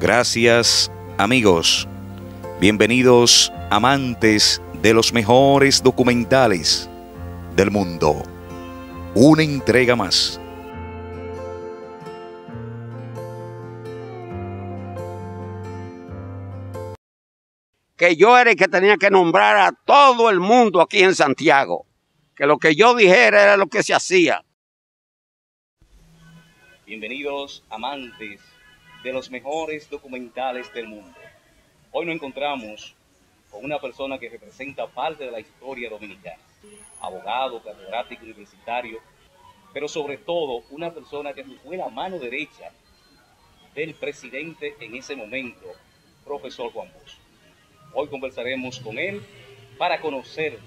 Gracias, amigos. Bienvenidos, amantes de los mejores documentales del mundo. Una entrega más. Que yo era el que tenía que nombrar a todo el mundo aquí en Santiago. Que lo que yo dijera era lo que se hacía. Bienvenidos, amantes de los mejores documentales del mundo. Hoy nos encontramos con una persona que representa parte de la historia dominicana. Abogado, catedrático universitario, pero sobre todo una persona que fue la mano derecha del presidente en ese momento, profesor Juan Bosch. Hoy conversaremos con él para conocer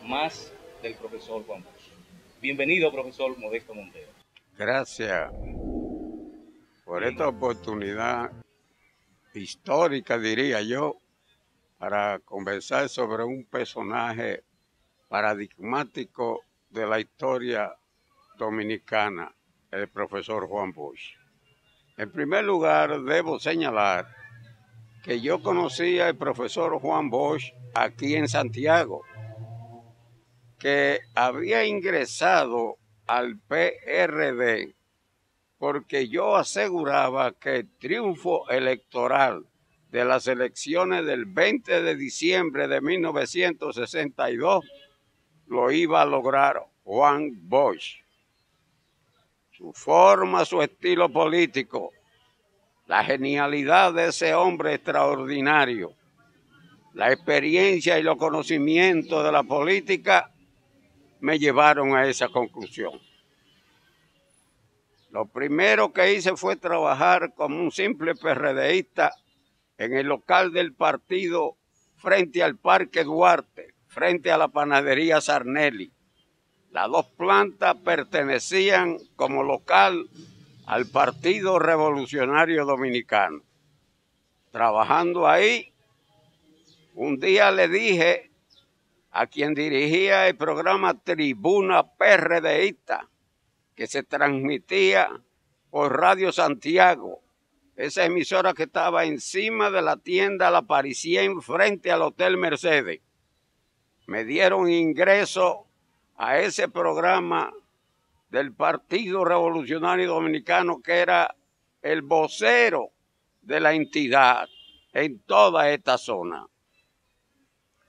más del profesor Juan Bosch. Bienvenido, profesor Modesto Montero. Gracias por esta oportunidad histórica, diría yo, para conversar sobre un personaje paradigmático de la historia dominicana, el profesor Juan Bosch. En primer lugar, debo señalar que yo conocí al profesor Juan Bosch aquí en Santiago, que había ingresado al PRD porque yo aseguraba que el triunfo electoral de las elecciones del 20 de diciembre de 1962 lo iba a lograr Juan Bosch. Su forma, su estilo político, la genialidad de ese hombre extraordinario, la experiencia y los conocimientos de la política me llevaron a esa conclusión. Lo primero que hice fue trabajar como un simple PRDista en el local del partido frente al Parque Duarte, frente a la panadería Sarnelli. Las dos plantas pertenecían como local al Partido Revolucionario Dominicano. Trabajando ahí, un día le dije a quien dirigía el programa Tribuna PRDista, que se transmitía por Radio Santiago, esa emisora que estaba encima de la tienda La Parisien frente al Hotel Mercedes. Me dieron ingreso a ese programa del Partido Revolucionario Dominicano, que era el vocero de la entidad en toda esta zona.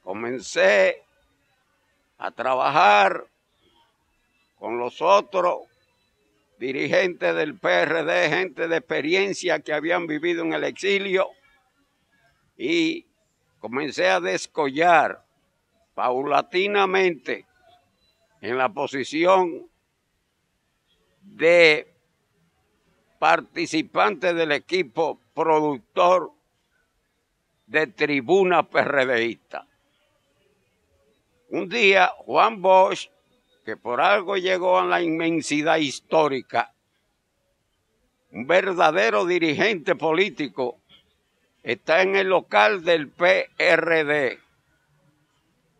Comencé a trabajar con los otros dirigentes del PRD, gente de experiencia que habían vivido en el exilio, y comencé a descollar paulatinamente en la posición de participante del equipo productor de Tribuna PRDista. Un día, Juan Bosch, que por algo llegó a la inmensidad histórica, un verdadero dirigente político, está en el local del PRD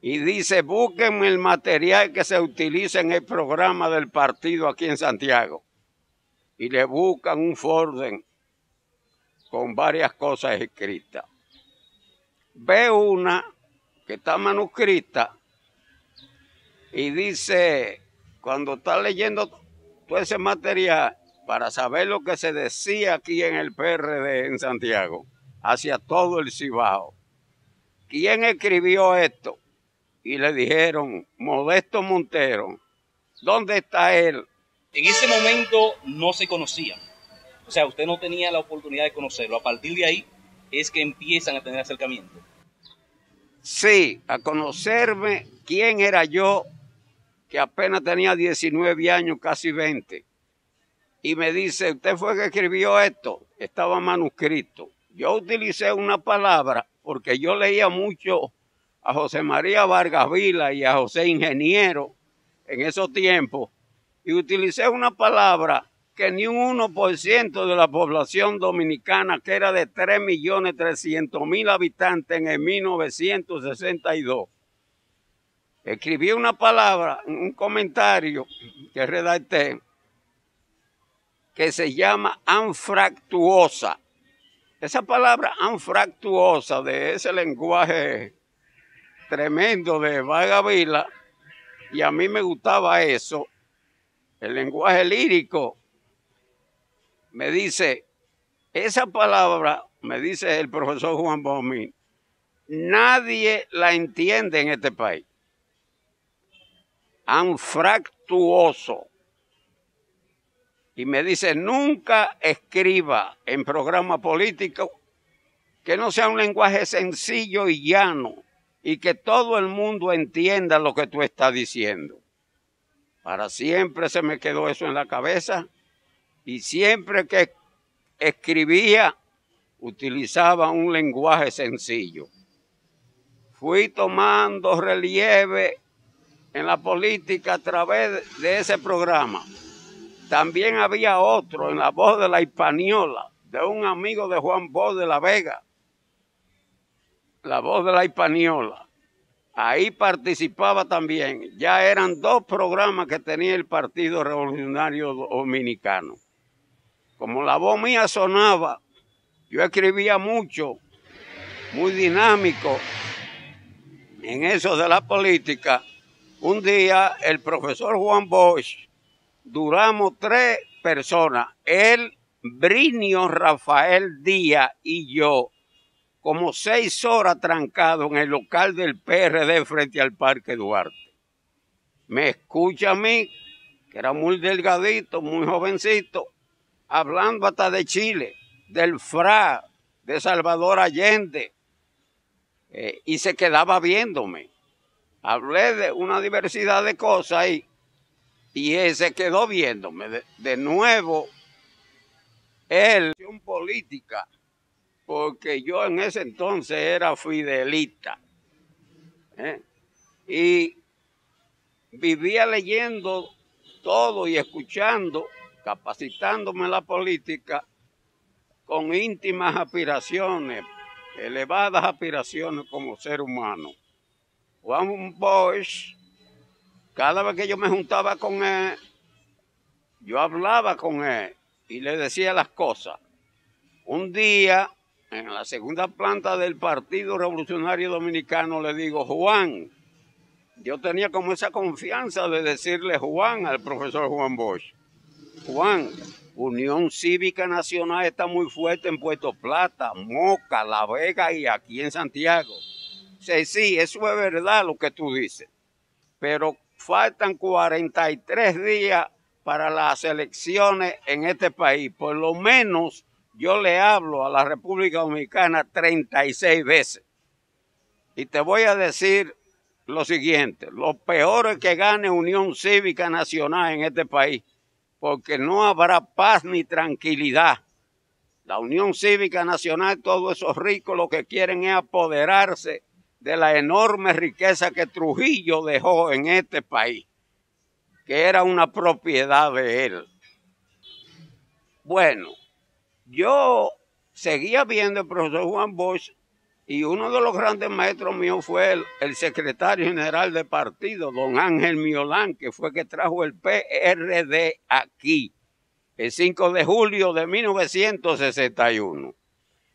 y dice: búsquenme el material que se utiliza en el programa del partido aquí en Santiago. Y le buscan un folder con varias cosas escritas. Ve una que está manuscrita y dice, cuando está leyendo todo ese material, para saber lo que se decía aquí en el PRD en Santiago, hacia todo el Cibao, ¿quién escribió esto? Y le dijeron: Modesto Montero. ¿Dónde está él? En ese momento no se conocían. O sea, usted no tenía la oportunidad de conocerlo. A partir de ahí es que empiezan a tener acercamiento. Sí, a conocerme quién era yo, que apenas tenía 19 años, casi 20. Y me dice: ¿usted fue el que escribió esto? Estaba manuscrito. Yo utilicé una palabra porque yo leía mucho a José María Vargas Vila y a José Ingeniero en esos tiempos, y utilicé una palabra que ni un 1% de la población dominicana, que era de 3.300.000 habitantes en el 1962, escribí una palabra, un comentario que redacté, que se llama anfractuosa. esa palabra anfractuosa de ese lenguaje tremendo de Vargas Vila, y a mí me gustaba eso, el lenguaje lírico, me dice, esa palabra, me dice el profesor Juan Bosch, nadie la entiende en este país. Anfractuoso. Y me dice, nunca escriba en programa político que no sea un lenguaje sencillo y llano y que todo el mundo entienda lo que tú estás diciendo. Para siempre se me quedó eso en la cabeza y siempre que escribía utilizaba un lenguaje sencillo. Fui tomando relieve en la política a través de ese programa. También había otro en La Voz de la Hispaniola, de un amigo de Juan Bosch de La Vega. La Voz de la Hispaniola. Ahí participaba también. Ya eran 2 programas que tenía el Partido Revolucionario Dominicano. Como la voz mía sonaba, yo escribía mucho, muy dinámico en eso de la política. Un día el profesor Juan Bosch, duramos 3 personas, él, Brinio Rafael Díaz y yo, como 6 horas trancados en el local del PRD frente al Parque Duarte. Me escucha a mí, que era muy delgadito, muy jovencito, hablando hasta de Chile, del FRA, de Salvador Allende, y se quedaba viéndome. Hablé de una diversidad de cosas ahí, y él se quedó viéndome. De nuevo, él, política, porque yo en ese entonces era fidelista, y vivía leyendo todo y escuchando, capacitándome en la política con íntimas aspiraciones, elevadas aspiraciones como ser humano. Juan Bosch, cada vez que yo me juntaba con él, yo hablaba con él y le decía las cosas. Un día, en la segunda planta del Partido Revolucionario Dominicano, le digo, Juan, yo tenía como esa confianza de decirle Juan al profesor Juan Bosch. Juan, Unión Cívica Nacional está muy fuerte en Puerto Plata, Moca, La Vega y aquí en Santiago. Sí, eso es verdad lo que tú dices, pero faltan 43 días para las elecciones en este país. Por lo menos yo le hablo a la República Dominicana 36 veces. Y te voy a decir lo siguiente, lo peor es que gane Unión Cívica Nacional en este país, porque no habrá paz ni tranquilidad. La Unión Cívica Nacional, todos esos ricos lo que quieren es apoderarse de la enorme riqueza que Trujillo dejó en este país, que era una propiedad de él. Bueno, yo seguía viendo al profesor Juan Bosch y uno de los grandes maestros míos fue el secretario general del partido, don Ángel Miolán, que fue que trajo el PRD aquí, el 5 de julio de 1961.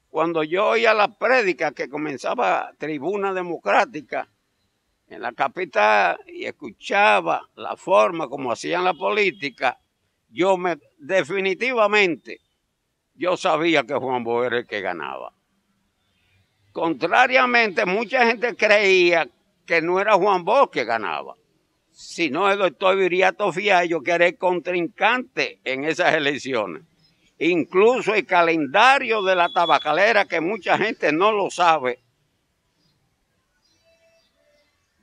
Cuando yo oía la prédica que comenzaba Tribuna Democrática en la capital y escuchaba la forma como hacían la política, definitivamente yo sabía que Juan Bosch era el que ganaba. Contrariamente, mucha gente creía que no era Juan Bosch que ganaba, sino el doctor Viriato Fiallo, que era el contrincante en esas elecciones. Incluso el calendario de la tabacalera, que mucha gente no lo sabe,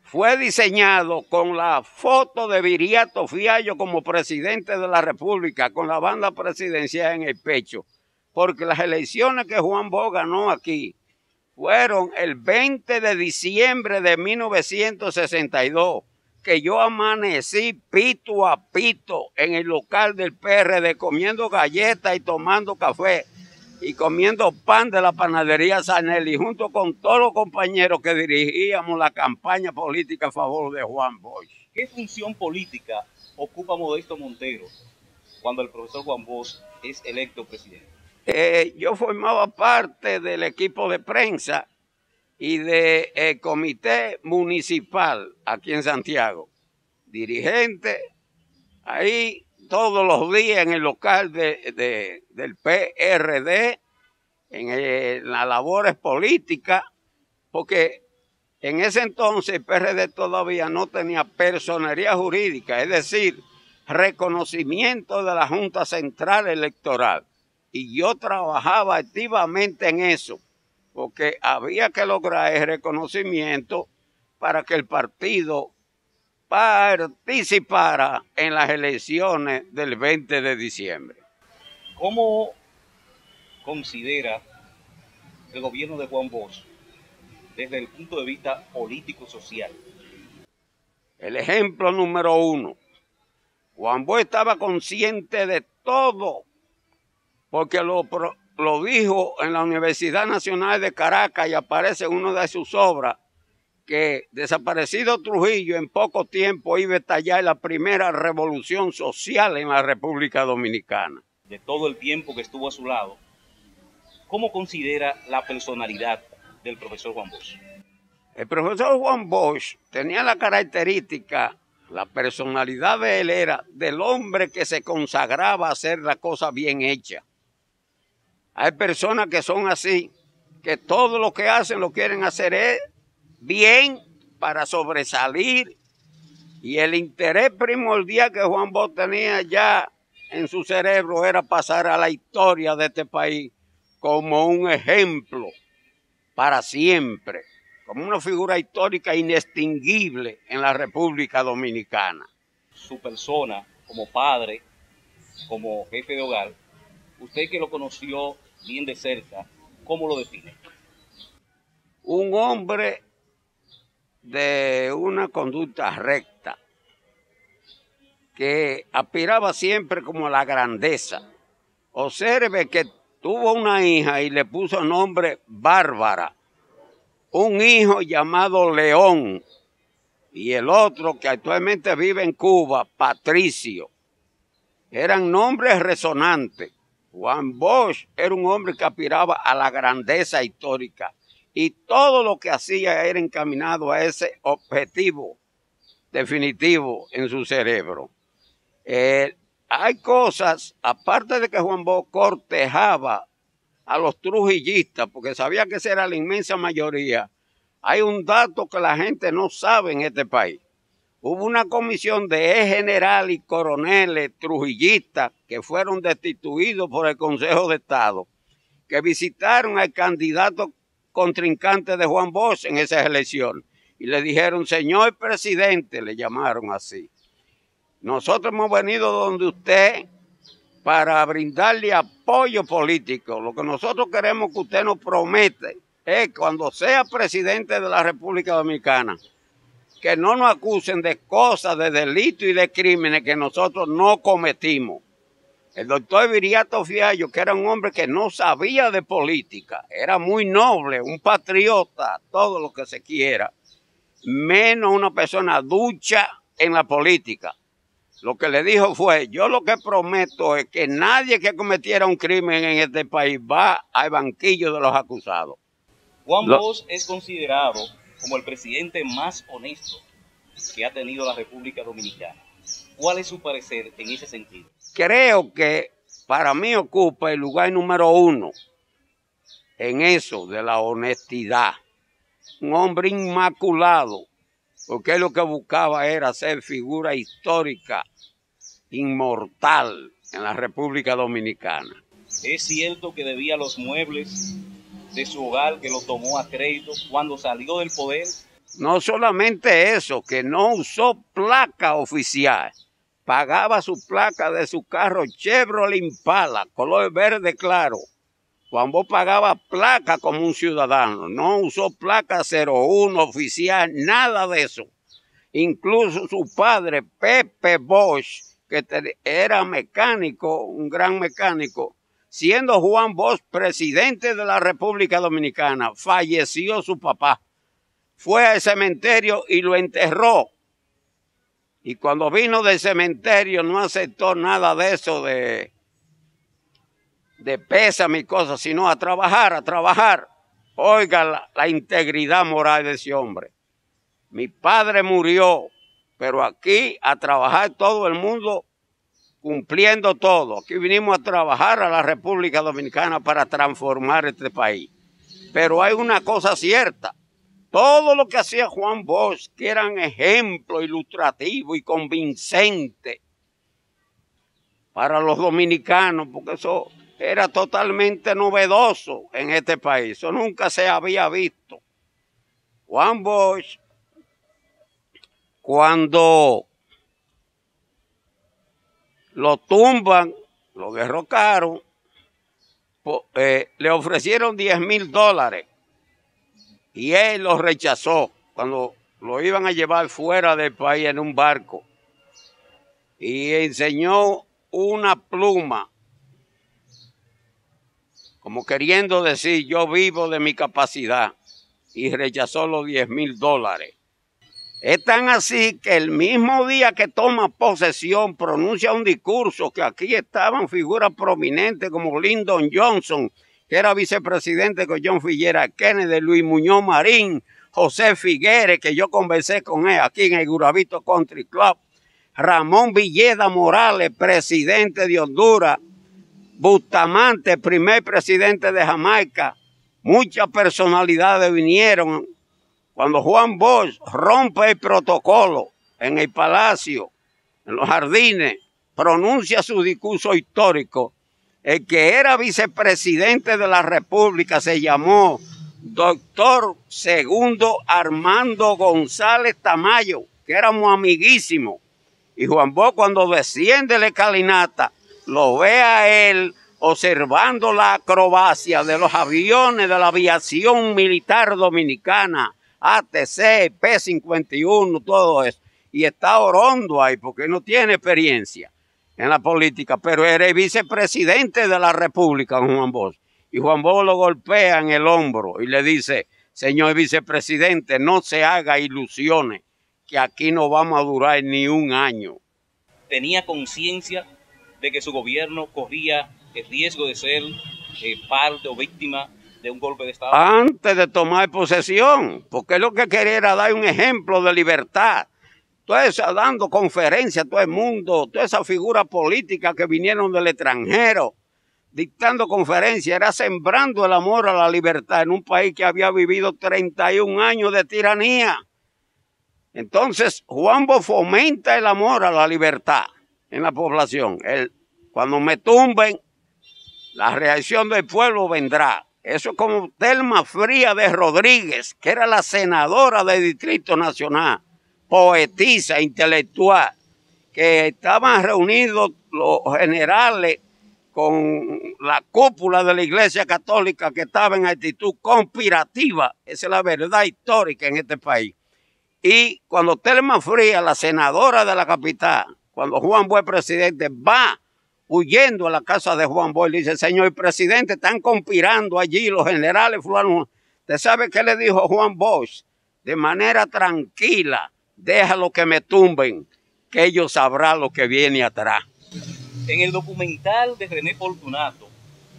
fue diseñado con la foto de Viriato Fiallo como presidente de la República, con la banda presidencial en el pecho, porque las elecciones que Juan Bosch ganó aquí fueron el 20 de diciembre de 1962, que yo amanecí pito a pito en el local del PRD, comiendo galletas y tomando café y comiendo pan de la panadería Sanelli, junto con todos los compañeros que dirigíamos la campaña política a favor de Juan Bosch. ¿Qué función política ocupa Modesto Montero cuando el profesor Juan Bosch es electo presidente? yo formaba parte del equipo de prensa y del comité municipal aquí en Santiago. Dirigente ahí todos los días en el local del PRD, en las labores políticas, porque en ese entonces el PRD todavía no tenía personería jurídica, es decir, reconocimiento de la Junta Central Electoral. Y yo trabajaba activamente en eso, porque había que lograr el reconocimiento para que el partido participara en las elecciones del 20 de diciembre. ¿Cómo considera el gobierno de Juan Bosch desde el punto de vista político-social? El ejemplo número 1. Juan Bosch estaba consciente de todo, porque lo dijo en la Universidad Nacional de Caracas y aparece en una de sus obras, que desaparecido Trujillo en poco tiempo iba a estallar la primera revolución social en la República Dominicana. De todo el tiempo que estuvo a su lado, ¿cómo considera la personalidad del profesor Juan Bosch? El profesor Juan Bosch tenía la característica, la personalidad de él era del hombre que se consagraba a hacer la cosa bien hecha. Hay personas que son así, que todo lo que hacen lo quieren hacer bien para sobresalir, y el interés primordial que Juan Bosch tenía ya en su cerebro era pasar a la historia de este país como un ejemplo para siempre, como una figura histórica inextinguible en la República Dominicana. Su persona como padre, como jefe de hogar, usted que lo conoció bien de cerca, ¿cómo lo define? Un hombre de una conducta recta, que aspiraba siempre como a la grandeza. Observe que tuvo una hija y le puso nombre Bárbara, un hijo llamado León, y el otro que actualmente vive en Cuba, Patricio. Eran nombres resonantes. Juan Bosch era un hombre que aspiraba a la grandeza histórica, y todo lo que hacía era encaminado a ese objetivo definitivo en su cerebro. Hay cosas, aparte de que Juan Bosch cortejaba a los trujillistas, porque sabía que esa era la inmensa mayoría, hay un dato que la gente no sabe en este país. Hubo una comisión de general y coroneles trujillistas que fueron destituidos por el Consejo de Estado, que visitaron al candidato contrincante de Juan Bosch en esas elecciones y le dijeron: señor presidente, le llamaron así, nosotros hemos venido donde usted para brindarle apoyo político. Lo que nosotros queremos que usted nos promete es, cuando sea presidente de la República Dominicana, que no nos acusen de cosas, de delitos y de crímenes que nosotros no cometimos. El doctor Viriato Fiallo, que era un hombre que no sabía de política, era muy noble, un patriota, todo lo que se quiera, menos una persona ducha en la política. Lo que le dijo fue: yo lo que prometo es que nadie que cometiera un crimen en este país va al banquillo de los acusados. Juan Bosch es considerado como el presidente más honesto que ha tenido la República Dominicana. ¿Cuál es su parecer en ese sentido? Creo que para mí ocupa el lugar número 1 en eso de la honestidad. Un hombre inmaculado, porque él lo que buscaba era ser figura histórica, inmortal en la República Dominicana. ¿Es cierto que debía los muebles de su hogar, que lo tomó a crédito cuando salió del poder? No solamente eso, que no usó placa oficial, pagaba su placa de su carro Chevrolet Impala, color verde claro. Juan Bosch pagaba placa como un ciudadano, no usó placa 01 oficial, nada de eso. Incluso su padre, Pepe Bosch, que era mecánico, un gran mecánico, siendo Juan Bosch presidente de la República Dominicana, falleció su papá. Fue al cementerio y lo enterró. Y cuando vino del cementerio no aceptó nada de eso de de pésame y cosas, sino a trabajar, a trabajar. Oiga la integridad moral de ese hombre. Mi padre murió, pero aquí a trabajar todo el mundo cumpliendo todo. Aquí vinimos a trabajar a la República Dominicana para transformar este país. Pero hay una cosa cierta. Todo lo que hacía Juan Bosch, que eran ejemplos ilustrativos y convincentes para los dominicanos, porque eso era totalmente novedoso en este país. Eso nunca se había visto. Juan Bosch, cuando lo tumban, lo derrocaron, le ofrecieron $10,000 y él lo rechazó cuando lo iban a llevar fuera del país en un barco y enseñó una pluma como queriendo decir yo vivo de mi capacidad y rechazó los $10,000. Es tan así que el mismo día que toma posesión pronuncia un discurso que aquí estaban figuras prominentes como Lyndon Johnson, que era vicepresidente con John F. Kennedy, Luis Muñoz Marín, José Figueres, que yo conversé con él aquí en el Gurabito Country Club, Ramón Villeda Morales, presidente de Honduras, Bustamante, primer presidente de Jamaica. Muchas personalidades vinieron. Cuando Juan Bosch rompe el protocolo en el Palacio, en los jardines, pronuncia su discurso histórico, el que era vicepresidente de la República se llamó doctor Segundo Armando González Tamayo, que éramos amiguísimos. Y Juan Bosch, cuando desciende la escalinata, lo ve a él observando la acrobacia de los aviones de la aviación militar dominicana, ATC, P-51, todo eso. Y está orondo ahí porque no tiene experiencia en la política, pero era el vicepresidente de la República, Juan Bosch. Y Juan Bosch lo golpea en el hombro y le dice, señor vicepresidente, no se haga ilusiones, que aquí no vamos a durar ni un año. Tenía conciencia de que su gobierno corría el riesgo de ser parte o víctima de un golpe de Estado. Antes de tomar posesión, porque lo que quería era dar un ejemplo de libertad. Entonces, dando conferencias a todo el mundo, toda esa figura política que vinieron del extranjero, dictando conferencias, era sembrando el amor a la libertad en un país que había vivido 31 años de tiranía. Entonces, Juan Bosch fomenta el amor a la libertad en la población. Cuando me tumben, la reacción del pueblo vendrá. Eso es como Telma Frías de Rodríguez, que era la senadora del Distrito Nacional, poetisa, intelectual, que estaban reunidos los generales con la cúpula de la Iglesia Católica que estaba en actitud conspirativa. Esa es la verdad histórica en este país. Y cuando Telma Frías, la senadora de la capital, cuando Juan Bosch presidente, va huyendo a la casa de Juan Bosch, le dice, señor presidente, están conspirando allí los generales fulano. ¿Usted sabe qué le dijo Juan Bosch? De manera tranquila, déjalo que me tumben, que ellos sabrán lo que viene atrás. En el documental de René Fortunato,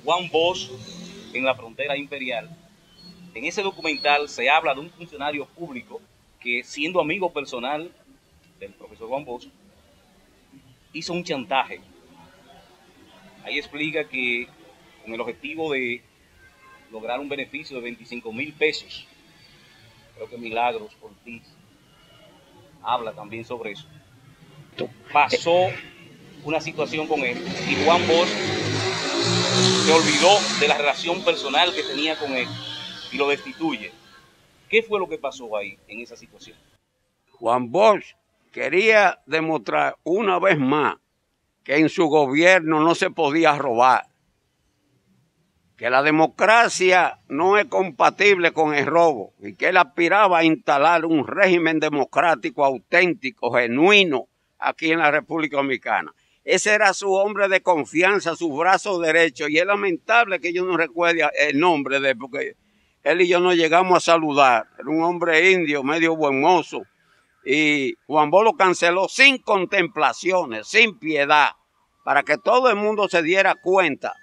Juan Bosch en la frontera imperial, en ese documental se habla de un funcionario público que, siendo amigo personal del profesor Juan Bosch, hizo un chantaje. Ahí explica que con el objetivo de lograr un beneficio de 25,000 pesos, creo que Milagros Ortiz habla también sobre eso, pasó una situación con él y Juan Bosch se olvidó de la relación personal que tenía con él y lo destituye. ¿Qué fue lo que pasó ahí en esa situación? Juan Bosch quería demostrar una vez más que en su gobierno no se podía robar, que la democracia no es compatible con el robo y que él aspiraba a instalar un régimen democrático auténtico, genuino, aquí en la República Dominicana. Ese era su hombre de confianza, su brazo derecho, y es lamentable que yo no recuerde el nombre de él, porque él y yo nos llegamos a saludar. Era un hombre indio, medio buen mozo, y Juan Bosch lo canceló sin contemplaciones, sin piedad, para que todo el mundo se diera cuenta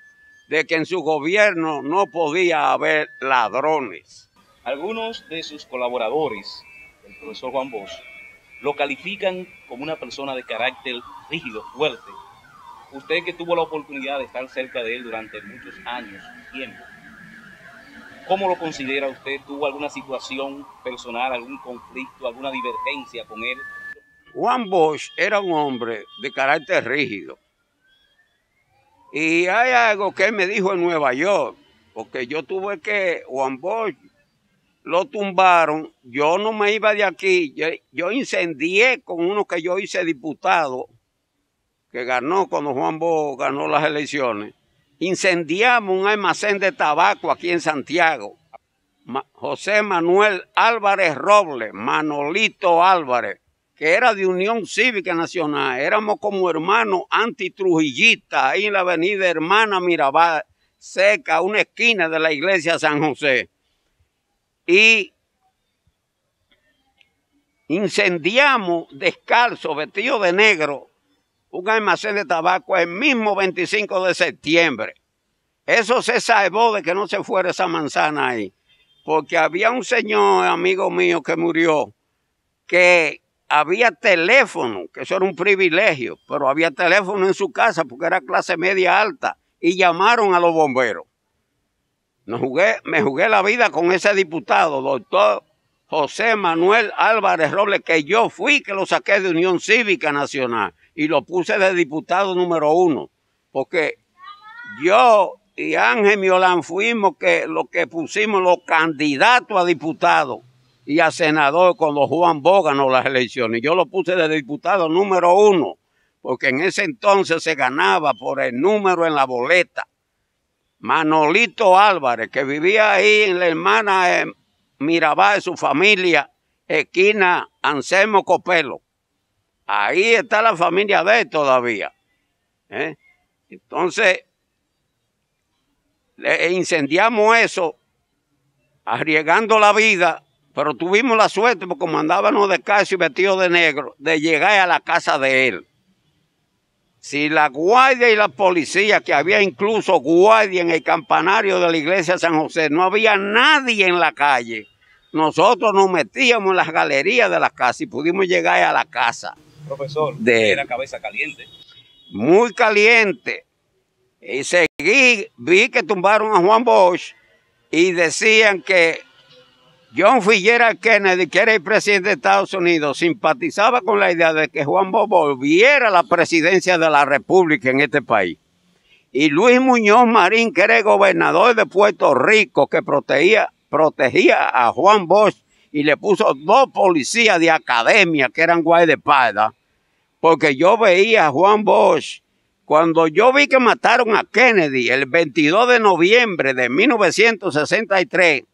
de que en su gobierno no podía haber ladrones. Algunos de sus colaboradores, el profesor Juan Bosch, lo califican como una persona de carácter rígido, fuerte. Usted que tuvo la oportunidad de estar cerca de él durante muchos años y tiempo, ¿cómo lo considera usted? ¿Tuvo alguna situación personal, algún conflicto, alguna divergencia con él? Juan Bosch era un hombre de carácter rígido. Y hay algo que él me dijo en Nueva York, porque yo tuve que, Juan Bosch lo tumbaron, yo no me iba de aquí, yo incendié con uno que yo hice diputado, que ganó cuando Juan Bosch ganó las elecciones. Incendiamos un almacén de tabaco aquí en Santiago. José Manuel Álvarez Robles, Manolito Álvarez, que era de Unión Cívica Nacional. Éramos como hermanos antitrujillistas ahí en la avenida Hermana Mirabal, cerca a una esquina de la iglesia San José. Y incendiamos descalzo, vestido de negro, un almacén de tabaco el mismo 25 de septiembre. Eso se salvó de que no se fuera esa manzana ahí, porque había un señor, amigo mío, que murió, que había teléfono, que eso era un privilegio, pero había teléfono en su casa porque era clase media alta, y llamaron a los bomberos. Me jugué la vida con ese diputado, doctor José Manuel Álvarez Robles, que yo fui que lo saqué de Unión Cívica Nacional y lo puse de diputado número 1, porque yo y Ángel Miolán fuimos los que pusimos los candidatos a diputado y a senador cuando Juan Bosch ganó las elecciones. Yo lo puse de diputado número 1, porque en ese entonces se ganaba por el número en la boleta. Manolito Álvarez, que vivía ahí en la Hermana Mirabal, su familia, esquina Anselmo Copelo. Ahí está la familia de él todavía. Entonces, incendiamos eso, arriesgando la vida, pero tuvimos la suerte, porque como andábamos descalzos y vestidos de negro, de llegar a la casa de él. Si la guardia y la policía, que había incluso guardia en el campanario de la iglesia San José, no había nadie en la calle, nosotros nos metíamos en las galerías de la casa y pudimos llegar a la casa. Profesor, era cabeza caliente. Muy caliente. Y vi que tumbaron a Juan Bosch y decían que John F. Kennedy, que era el presidente de Estados Unidos, simpatizaba con la idea de que Juan Bosch volviera a la presidencia de la República en este país. Y Luis Muñoz Marín, que era el gobernador de Puerto Rico, que protegía a Juan Bosch y le puso 2 policías de academia que eran guardaespaldas, porque yo veía a Juan Bosch. Cuando yo vi que mataron a Kennedy el 22 de noviembre de 1963,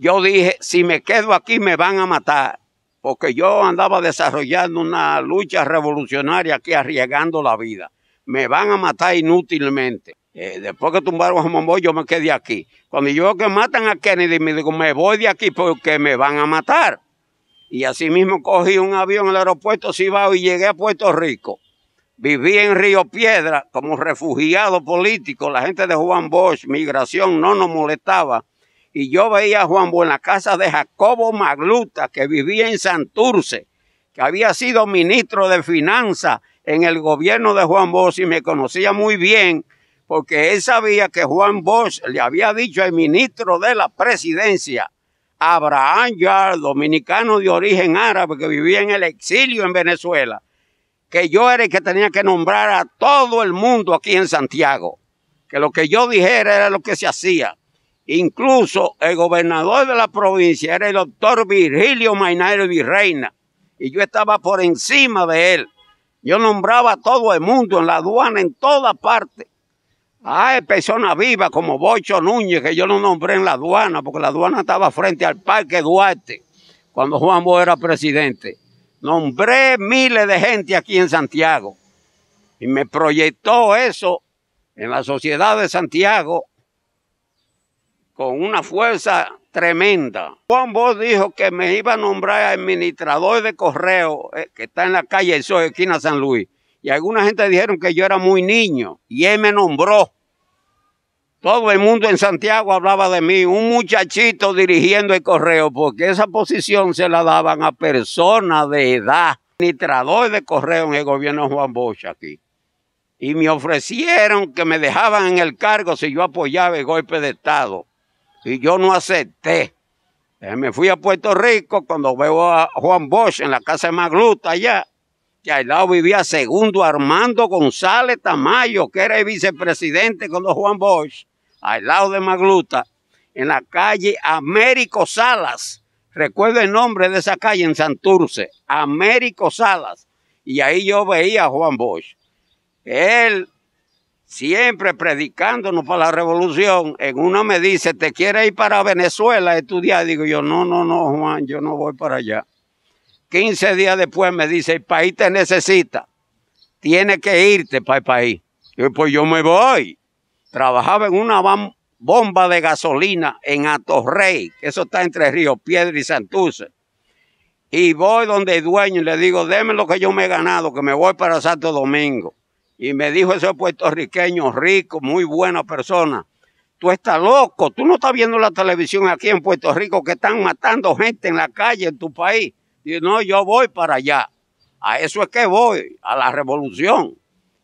yo dije, si me quedo aquí me van a matar, porque yo andaba desarrollando una lucha revolucionaria aquí, arriesgando la vida. Me van a matar inútilmente. Después que tumbaron a Juan Bosch, yo me quedé aquí. Cuando yo veo que matan a Kennedy, me digo, me voy de aquí porque me van a matar. Y así mismo cogí un avión en el aeropuerto Cibao y llegué a Puerto Rico. Viví en Río Piedra como refugiado político. La gente de Juan Bosch, migración, no nos molestaba. Y yo veía a Juan Bosch en la casa de Jacobo Magluta, que vivía en Santurce, que había sido ministro de Finanzas en el gobierno de Juan Bosch y me conocía muy bien, porque él sabía que Juan Bosch le había dicho al ministro de la presidencia, Abraham Yard, dominicano de origen árabe, que vivía en el exilio en Venezuela, que yo era el que tenía que nombrar a todo el mundo aquí en Santiago, que lo que yo dijera era lo que se hacía. Incluso el gobernador de la provincia era el doctor Virgilio Mainario Virreina, y yo estaba por encima de él. Yo nombraba a todo el mundo en la aduana, en toda parte. Hay personas vivas como Bocho Núñez, que yo no nombré en la aduana, porque la aduana estaba frente al Parque Duarte, cuando Juan Bosch era presidente. Nombré miles de gente aquí en Santiago, y me proyectó eso en la sociedad de Santiago, con una fuerza tremenda. Juan Bosch dijo que me iba a nombrar administrador de correo, que está en la calle El Sol, esquina San Luis. Y alguna gente dijeron que yo era muy niño, y él me nombró. todo el mundo en Santiago hablaba de mí, un muchachito dirigiendo el correo, porque esa posición se la daban a personas de edad, administrador de correo en el gobierno de Juan Bosch aquí. Y me ofrecieron que me dejaban en el cargo si yo apoyaba el golpe de Estado. Y yo no acepté. Me fui a Puerto Rico cuando veo a Juan Bosch en la casa de Magluta allá, que al lado vivía segundo Armando González Tamayo, que era el vicepresidente cuando Juan Bosch, al lado de Magluta, en la calle Américo Salas. Recuerdo el nombre de esa calle en Santurce, Américo Salas. Y ahí yo veía a Juan Bosch. Él siempre predicándonos para la revolución. En uno me dice, ¿te quieres ir para Venezuela a estudiar? Digo yo, no, Juan, yo no voy para allá. 15 días después me dice, el país te necesita. Tienes que irte para el país. Y pues yo me voy. Trabajaba en una bomba de gasolina en Atorrey, que eso está entre Río Piedra y Santurce. Y voy donde el dueño y le digo, déme lo que yo me he ganado, que me voy para Santo Domingo. Y me dijo ese puertorriqueño rico, muy buena persona, tú estás loco, tú no estás viendo la televisión aquí en Puerto Rico que están matando gente en la calle en tu país. Y no, yo voy para allá, a eso es que voy, a la revolución.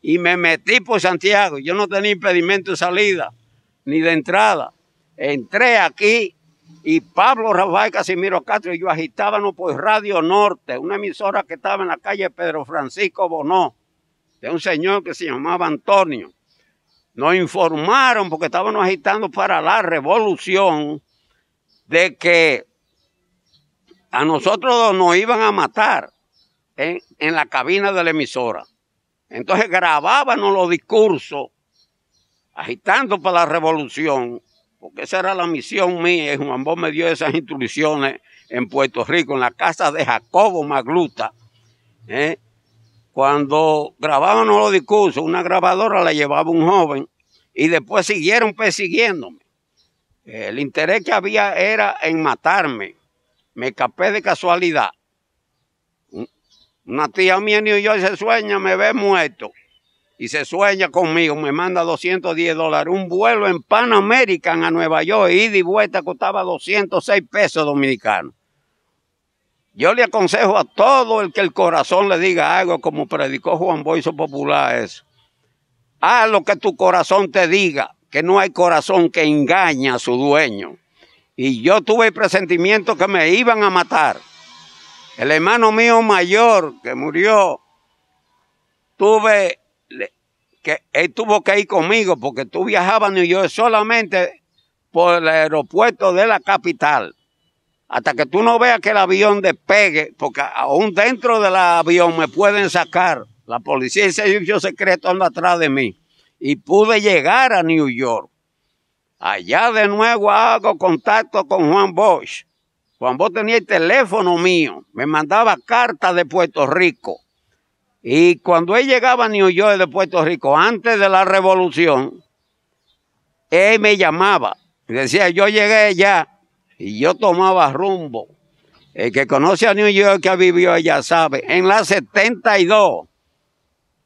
Y me metí por Santiago, yo no tenía impedimento de salida, ni de entrada. Entré aquí y Pablo Rafael Casimiro Castro y yo agitábamos por Radio Norte, una emisora que estaba en la calle Pedro Francisco Bonó, de un señor que se llamaba Antonio. Nos informaron, porque estábamos agitando para la revolución, de que a nosotros nos iban a matar en la cabina de la emisora. Entonces grabábamos los discursos, agitando para la revolución, porque esa era la misión mía, y Juan Bosch me dio esas instrucciones en Puerto Rico, en la casa de Jacobo Magluta. Cuando grabábamos los discursos, una grabadora la llevaba un joven y después siguieron persiguiéndome. El interés que había era en matarme. Me escapé de casualidad. Una tía mía en New York se sueña, me ve muerto y se sueña conmigo, me manda $210. Un vuelo en Pan American a Nueva York, ida y vuelta, costaba 206 pesos dominicanos. Yo le aconsejo a todo el que el corazón le diga algo, como predicó Juan Bosch Popular, eso. Haz lo que tu corazón te diga, que no hay corazón que engaña a su dueño. Y yo tuve el presentimiento que me iban a matar. El hermano mío mayor, que murió, él tuvo que ir conmigo, porque tú viajabas a New York solamente por el aeropuerto de la capital. Hasta que tú no veas que el avión despegue, porque aún dentro del avión me pueden sacar. La policía y el servicio secreto anda atrás de mí. Y pude llegar a New York. Allá de nuevo hago contacto con Juan Bosch. Juan Bosch tenía el teléfono mío. Me mandaba cartas de Puerto Rico. Y cuando él llegaba a New York de Puerto Rico, antes de la revolución, él me llamaba. Y decía, yo llegué ya. Y yo tomaba rumbo. El que conoce a New York, que vivió allá, sabe. En la 72,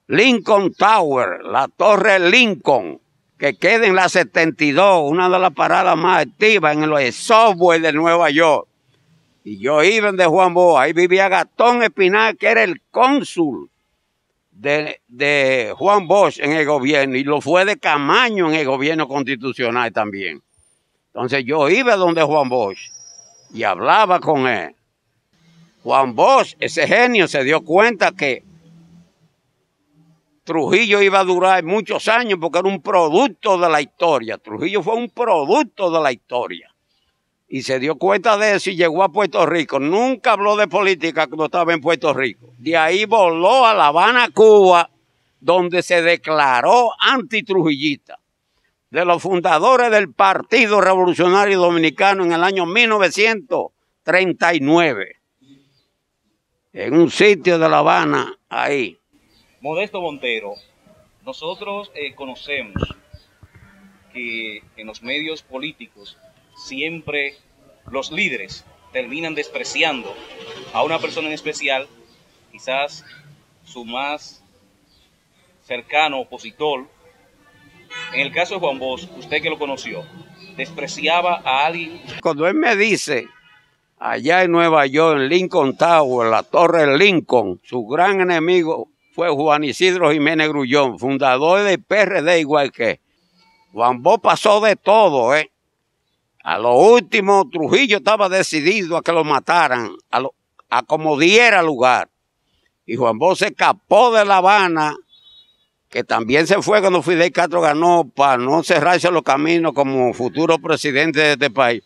Lincoln Tower, la Torre Lincoln, que queda en la 72, una de las paradas más activas en el subway de Nueva York. Y yo iba de Juan Bosch, ahí vivía Gastón Espinal, que era el cónsul de Juan Bosch en el gobierno, y lo fue de Camaño en el gobierno constitucional también. Entonces yo iba donde Juan Bosch y hablaba con él. Juan Bosch, ese genio, se dio cuenta que Trujillo iba a durar muchos años porque era un producto de la historia. Trujillo fue un producto de la historia. Y se dio cuenta de eso y llegó a Puerto Rico. Nunca habló de política cuando estaba en Puerto Rico. De ahí voló a La Habana, Cuba, donde se declaró antitrujillista. De los fundadores del Partido Revolucionario Dominicano en el año 1939. En un sitio de La Habana, ahí. Modesto Montero, nosotros conocemos que en los medios políticos siempre los líderes terminan despreciando a una persona en especial, quizás su más cercano opositor, En el caso de Juan Bosch, usted que lo conoció, ¿despreciaba a alguien? Cuando él me dice, allá en Nueva York, en Lincoln Tower, la Torre Lincoln, su gran enemigo fue Juan Isidro Jiménez Grullón, fundador del PRD igual que él. Juan Bosch pasó de todo, A lo último, Trujillo estaba decidido a que lo mataran, a como diera lugar. Y Juan Bosch se escapó de La Habana, que también se fue cuando Fidel Castro ganó, para no cerrarse los caminos como futuro presidente de este país.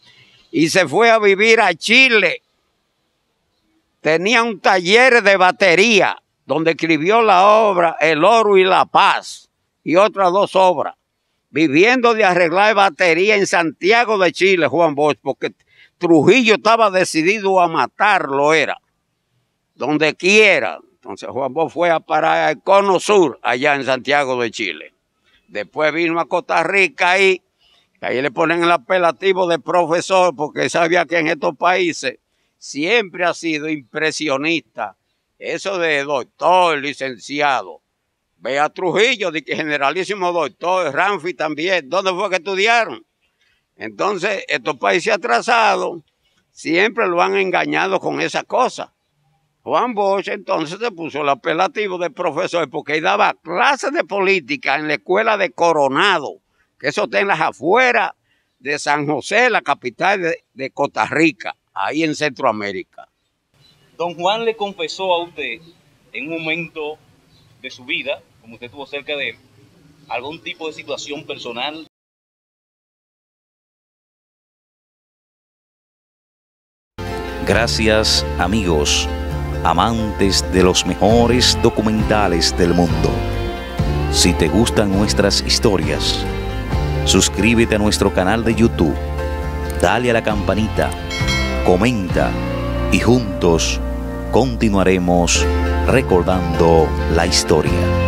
Y se fue a vivir a Chile. Tenía un taller de batería, donde escribió la obra El Oro y la Paz, y otras 2 obras. Viviendo de arreglar batería en Santiago de Chile, Juan Bosch, porque Trujillo estaba decidido a matarlo, donde quiera. Entonces Juan Bosch fue a parar al Cono Sur, allá en Santiago de Chile. Después vino a Costa Rica y ahí le ponen el apelativo de profesor, porque sabía que en estos países siempre ha sido impresionista. Eso de doctor, licenciado. Ve a Trujillo, de que generalísimo doctor, Ramfi también. ¿Dónde fue que estudiaron? Entonces, estos países atrasados siempre lo han engañado con esas cosas. Juan Bosch entonces se puso el apelativo de profesor porque él daba clases de política en la escuela de Coronado, que eso está en las afueras de San José, la capital de Costa Rica, ahí en Centroamérica. Don Juan le confesó a usted, en un momento de su vida, como usted estuvo cerca de él, algún tipo de situación personal. Gracias, amigos, amantes de los mejores documentales del mundo. Si te gustan nuestras historias, suscríbete a nuestro canal de YouTube, dale a la campanita, comenta y juntos continuaremos recordando la historia.